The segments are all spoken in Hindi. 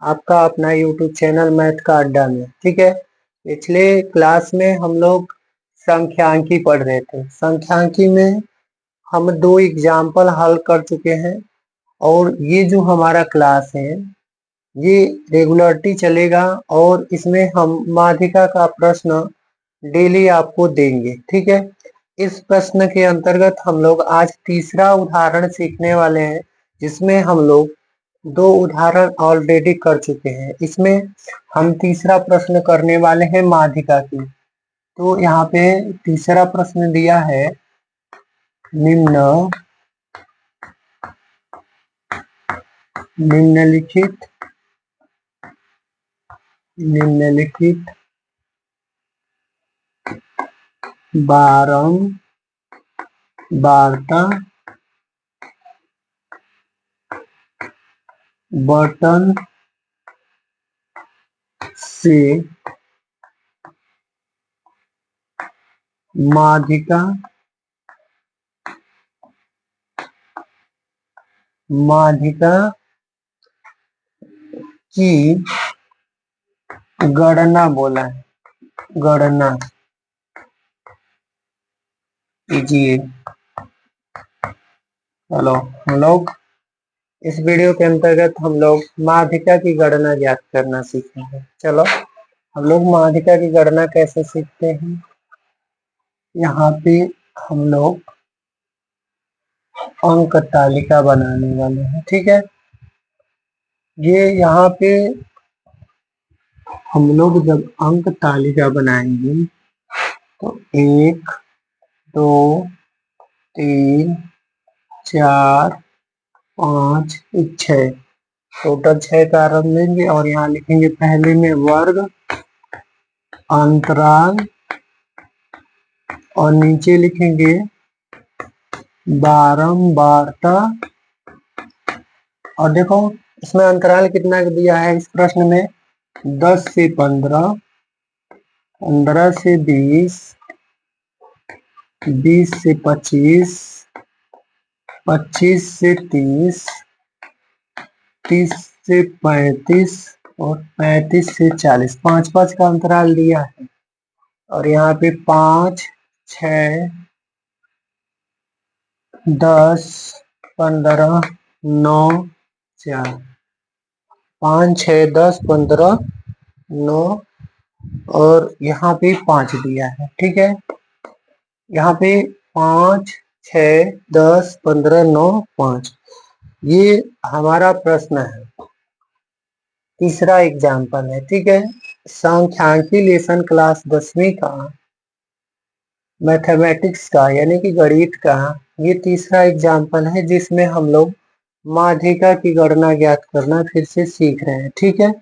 आपका अपना यूट्यूब चैनल मैथ का अड्डा में। ठीक है, पिछले क्लास में हम लोग संख्यांकी पढ़ रहे थे। संख्यांकी में हम दो एग्जाम्पल हल कर चुके हैं और ये जो हमारा क्लास है ये रेगुलरिटी चलेगा और इसमें हम माध्यिका का प्रश्न डेली आपको देंगे। ठीक है, इस प्रश्न के अंतर्गत हम लोग आज तीसरा उदाहरण सीखने वाले हैं, जिसमें हम लोग दो उदाहरण ऑलरेडी कर चुके हैं। इसमें हम तीसरा प्रश्न करने वाले हैं माध्यिका की। तो यहाँ पे तीसरा प्रश्न दिया है, निम्न निम्नलिखित निम्नलिखित बारंबारता बटन से माध्यिका की गणना बोला है, गणना कीजिए। चलो हम लोग इस वीडियो के अंतर्गत हम लोग माध्यिका की गणना ज्ञात करना सीखेंगे। चलो हम लोग माध्यिका की गणना कैसे सीखते हैं, यहाँ पे हम लोग अंक तालिका बनाने वाले हैं। ठीक है, ये यहाँ पे हम लोग जब अंक तालिका बनाएंगे तो 1 2 3 4 5 6 टोटल 6 का आरंभ लेंगे और यहाँ लिखेंगे पहले में वर्ग अंतराल और नीचे लिखेंगे बारंबारता। और देखो इसमें अंतराल कितना दिया है इस प्रश्न में, 10 से 15, 15 से 20, 20 से 25, 25 से 30, 30 से 35 और 35 से 40, 5-5 का अंतराल दिया है। और यहाँ पे 5 6 10 15 9 4, 5 6 10 15 9 और यहाँ पे 5 दिया है। ठीक है, यहाँ पे 5 6 10 15 9 5 ये हमारा प्रश्न है, तीसरा एग्जाम्पल है। ठीक है, सांख्यिकी लेसन क्लास 10वीं का मैथमेटिक्स का यानी कि गणित का ये तीसरा एग्जाम्पल है, जिसमें हम लोग माध्यिका की गणना ज्ञात करना फिर से सीख रहे हैं। ठीक है,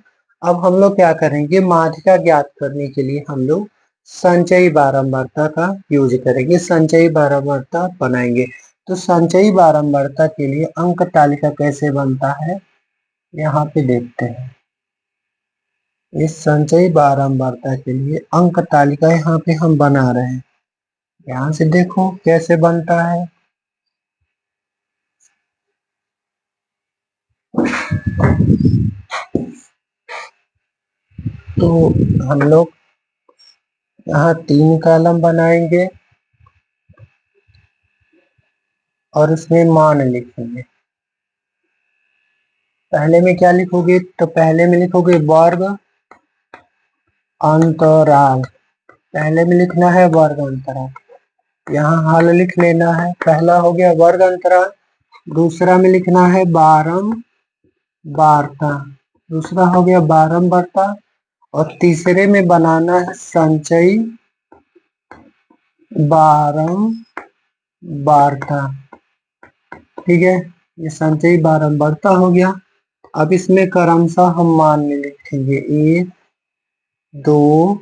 अब हम लोग क्या करेंगे, माध्यिका ज्ञात करने के लिए हम लोग संचयी बारंबारता का यूज करेंगे, संचयी बारंबारता बनाएंगे। तो संचयी बारंबारता के लिए अंक तालिका कैसे बनता है यहाँ पे देखते हैं। इस संचयी बारंबारता के लिए अंक तालिका यहाँ पे हम बना रहे हैं, यहाँ से देखो कैसे बनता है। तो हम लोग यहाँ 3 कॉलम बनाएंगे और उसमें मान लिखेंगे। पहले में क्या लिखोगे, तो पहले में लिखोगे वर्ग अंतराल, पहले में लिखना है वर्ग अंतराल, यहाँ हल लिख लेना है। पहला हो गया वर्ग अंतराल, दूसरा में लिखना है बारंबारता, दूसरा हो गया बारंबारता और तीसरे में बनाना है संचयी बारंबारता। ठीक है, ये संचयी बारंबारता हो गया। अब इसमें क्रमशः हम मान लिखेंगे 1 2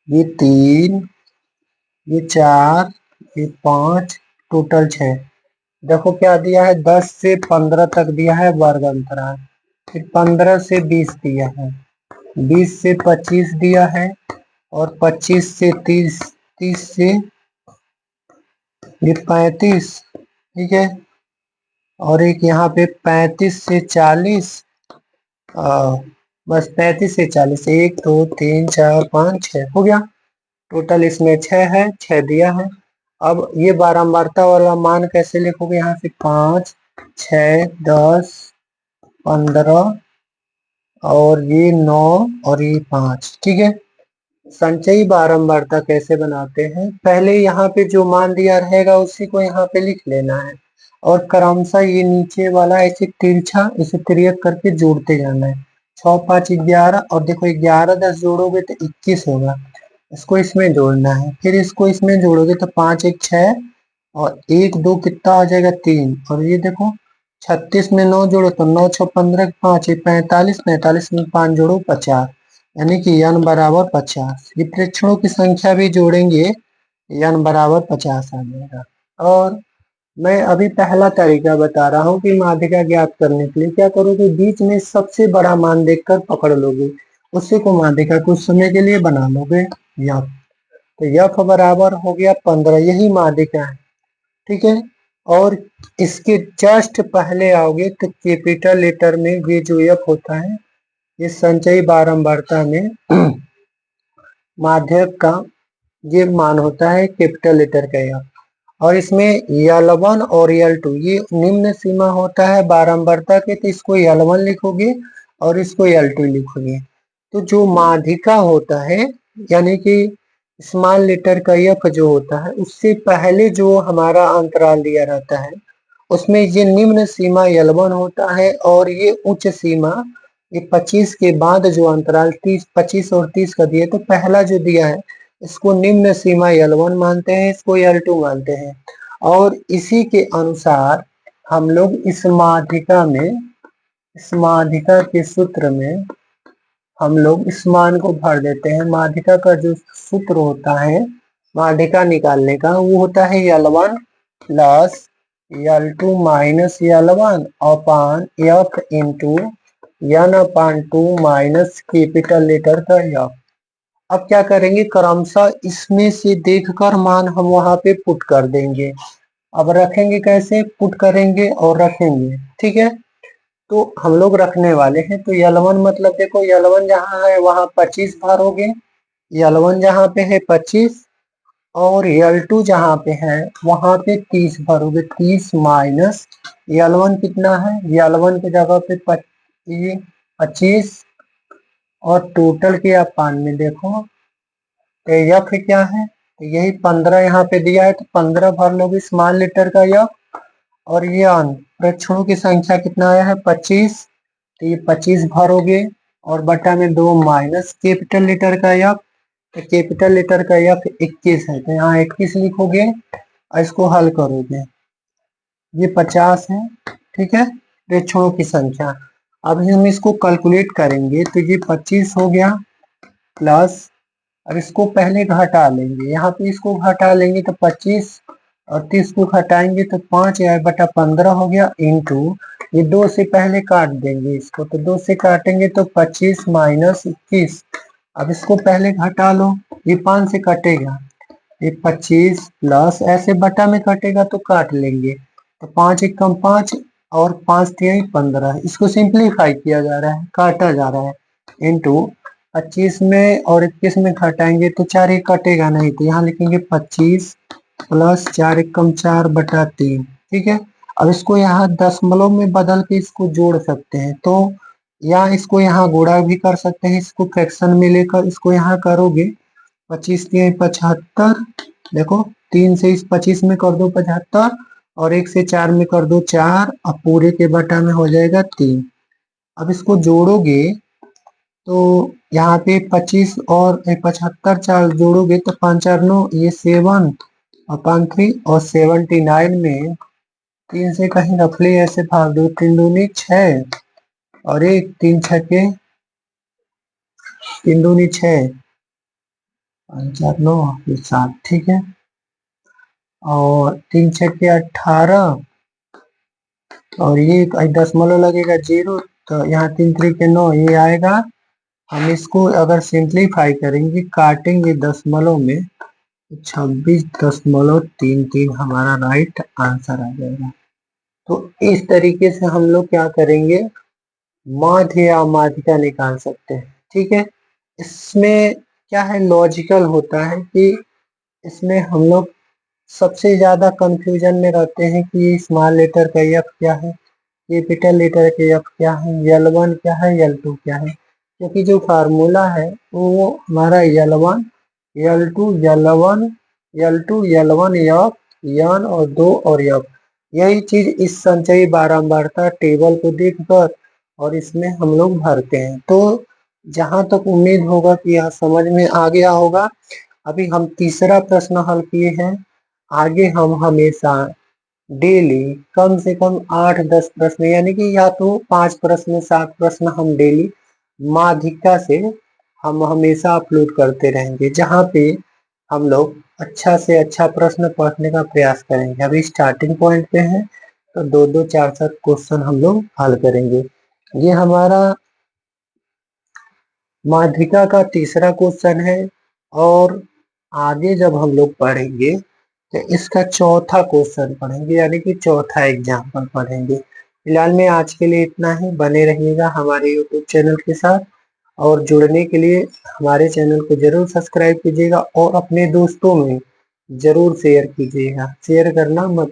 ये 3 ये 4 ये 5 टोटल 6। देखो क्या दिया है, 10 से 15 तक दिया है वर्ग अंतराल, फिर 15 से 20 दिया है, 20 से 25 दिया है और 25 से 30, 30 से ये 35। ठीक है, और एक यहाँ पे 35 से 40 आ, बस 35 से 40, 1 2 3 4 5 6 हो गया। टोटल इसमें 6 है, 6 दिया है। अब ये बारंबारता वाला मान कैसे लिखोगे, यहाँ से 5 6 10 15 और ये 9 और ये 5, ठीक है। संचयी बारंबारता कैसे बनाते हैं, पहले यहाँ पे जो मान दिया रहेगा उसी को यहाँ पे लिख लेना है, और क्रमशः ये नीचे वाला ऐसे तिरछा इसे तिर्यक करके जोड़ते जाना है। 6 5 11, और देखो 11 10 जोड़ोगे तो 21 होगा, इसको इसमें जोड़ना है। फिर इसको इसमें जोड़ोगे तो 5 1 6 और 1 2 कितना आ जाएगा 3, और ये देखो 36 में 9 जोड़ो तो 9 6 15 5 45, 45 में 5 जोड़ो 50, यानी कि n बराबर 50। ये प्रेक्षणों की संख्या भी जोड़ेंगे, n बराबर 50 आ जाएगा। और मैं अभी पहला तरीका बता रहा हूँ कि माध्यिका ज्ञात करने के लिए क्या करोगे, बीच में सबसे बड़ा मान देखकर पकड़ लोगे, उसी को माध्यिका कुछ समय के लिए बना लोगे यफ। तो यफ बराबर हो गया 15, यही माध्यिका है, ठीक है। और इसके जस्ट पहले आओगे तो कैपिटल लेटर में ये जो यफ होता है, ये संचयी बारंबारता में माध्यक का ये मान होता है कैपिटल लेटर का यफ। और इसमें L1 और L2 ये निम्न सीमा होता है बारंबारता के, तो इसको L1 लिखोगे और इसको L2 लिखोगे। तो जो माध्यिका होता है, यानी कि स्मॉल लेटर का यफ जो होता है, उससे पहले जो हमारा अंतराल दिया रहता है उसमें ये निम्न सीमा L1 होता है, और ये उच्च सीमा ये 25 के बाद जो अंतराल 30 25 और 30 का दिया, तो पहला जो दिया है इसको निम्न सीमा L1 मानते हैं, इसको L2 मानते हैं। और इसी के अनुसार हम लोग इस माध्यिका के सूत्र में हम लोग इस मान को भर देते हैं। माध्यिका का जो सूत्र होता है माध्यिका निकालने का, वो होता है L1 plus L2 minus L1 अपान F इंटू n अपान 2 माइनस कैपिटल लेटर का F। अब क्या करेंगे, क्रमशः इसमें से देखकर मान हम वहां पे पुट कर देंगे। अब रखेंगे कैसे, पुट करेंगे और रखेंगे, ठीक है। तो हम लोग रखने वाले हैं, तो L1 मतलब देखो L1 जहाँ है वहां 25 भरोगे, L1 जहाँ पे है 25, और L2 जहाँ पे है वहां पे 30 भरोगे, 30 माइनस L1 कितना है, L1 की जगह पे 25 और टोटल के अपान में देखो तो यफ क्या है, तो यही 15 यहाँ पे दिया है, तो 15 भर लोगे स्मॉल लेटर का यफ। और ये प्रेक्षणों की संख्या कितना आया है 25, तो ये 25 भरोगे और बटा में 2 माइनस कैपिटल लेटर का यफ, तो कैपिटल लेटर का यफ 21 है, तो यहाँ 21 लिखोगे और इसको हल करोगे, ये 50 है, ठीक है, प्रेक्षणों की संख्या। अब हम इसको कैलकुलेट करेंगे तो ये 25 हो गया प्लस, अब इसको पहले घटा लेंगे, यहाँ पे इसको घटा लेंगे तो 25 और 30 को घटाएंगे तो 5 या बटा 15 हो गया, इंटू ये 2 से पहले काट देंगे इसको, तो 2 से काटेंगे तो 25 माइनस 21। अब इसको पहले घटा लो, ये 5 से कटेगा, ये 25 प्लस ऐसे बटा में कटेगा तो काट लेंगे, तो 5 एक कम 5 और 5 3 15, इसको सिंप्लीफाई किया जा रहा है, काटा जा रहा है, इंटू 25 में और 21 में घटाएंगे तो 4 एक कटेगा नहीं, तो यहाँ लिखेंगे 25 प्लस 4 एक कम 4 बटा 3, ठीक है। अब इसको यहाँ दशमलव में बदल के इसको जोड़ सकते हैं, तो या इसको यहाँ गुणा भी कर सकते हैं, इसको फ्रैक्शन में लेकर इसको यहाँ करोगे 25 3 75, देखो 3 से इस 25 में कर दो 75 और 1 से 4 में कर दो 4, अब पूरे के बटा में हो जाएगा 3। अब इसको जोड़ोगे तो यहाँ पे 25 और 75 4 जोड़ोगे तो 5 4 9, ये 7 अपान 3 और 79 में 3 से कहीं रफली ऐसे भाग दो, 3 दूनी 6 और 1 3 छके 3 दूनी 6 5 4 9 7, ठीक है, और 3 छके 18 और ये दशमलव लगेगा 0, तो यहाँ 3 3 के 9 ये आएगा। हम इसको अगर सिंप्लीफाई करेंगे काटेंगे दशमलव में, 26.33 हमारा राइट आंसर आ जाएगा। तो इस तरीके से हम लोग क्या करेंगे, माध्य या माध्यिका निकाल सकते हैं। ठीक है, इसमें क्या है, लॉजिकल होता है कि इसमें हम लोग सबसे ज्यादा कंफ्यूजन में रहते हैं कि ये स्मॉल लेटर का एफ क्या है, कैपिटल लेटर के एफ क्या है, L1 क्या है, L2 क्या है। क्योंकि जो फार्मूला है वो हमारा L1 L2 L1 L2 L1 F N और 2 और एफ। यही चीज इस संचयी बारंबारता टेबल को देखकर और इसमें हम लोग भरते हैं। तो जहां तक उम्मीद होगा कि यह समझ में आ गया होगा। अभी हम तीसरा प्रश्न हल किए हैं। आगे हम हमेशा डेली कम से कम 8-10 प्रश्न, यानी कि या तो 5 प्रश्न 7 प्रश्न हम डेली माध्यिका से हम हमेशा अपलोड करते रहेंगे, जहाँ पे हम लोग अच्छा से अच्छा प्रश्न पढ़ने का प्रयास करेंगे। अभी स्टार्टिंग पॉइंट पे हैं तो 2-2 4-4 क्वेश्चन हम लोग हल करेंगे। ये हमारा माध्यिका का तीसरा क्वेश्चन है और आगे जब हम लोग पढ़ेंगे तो इसका चौथा क्वेश्चन पढ़ेंगे, यानी कि चौथा एग्जाम्पल पढ़ेंगे। फिलहाल में आज के लिए इतना ही। बने रहिएगा हमारे यूट्यूब चैनल के साथ और जुड़ने के लिए हमारे चैनल को जरूर सब्सक्राइब कीजिएगा और अपने दोस्तों में जरूर शेयर कीजिएगा। शेयर करना मत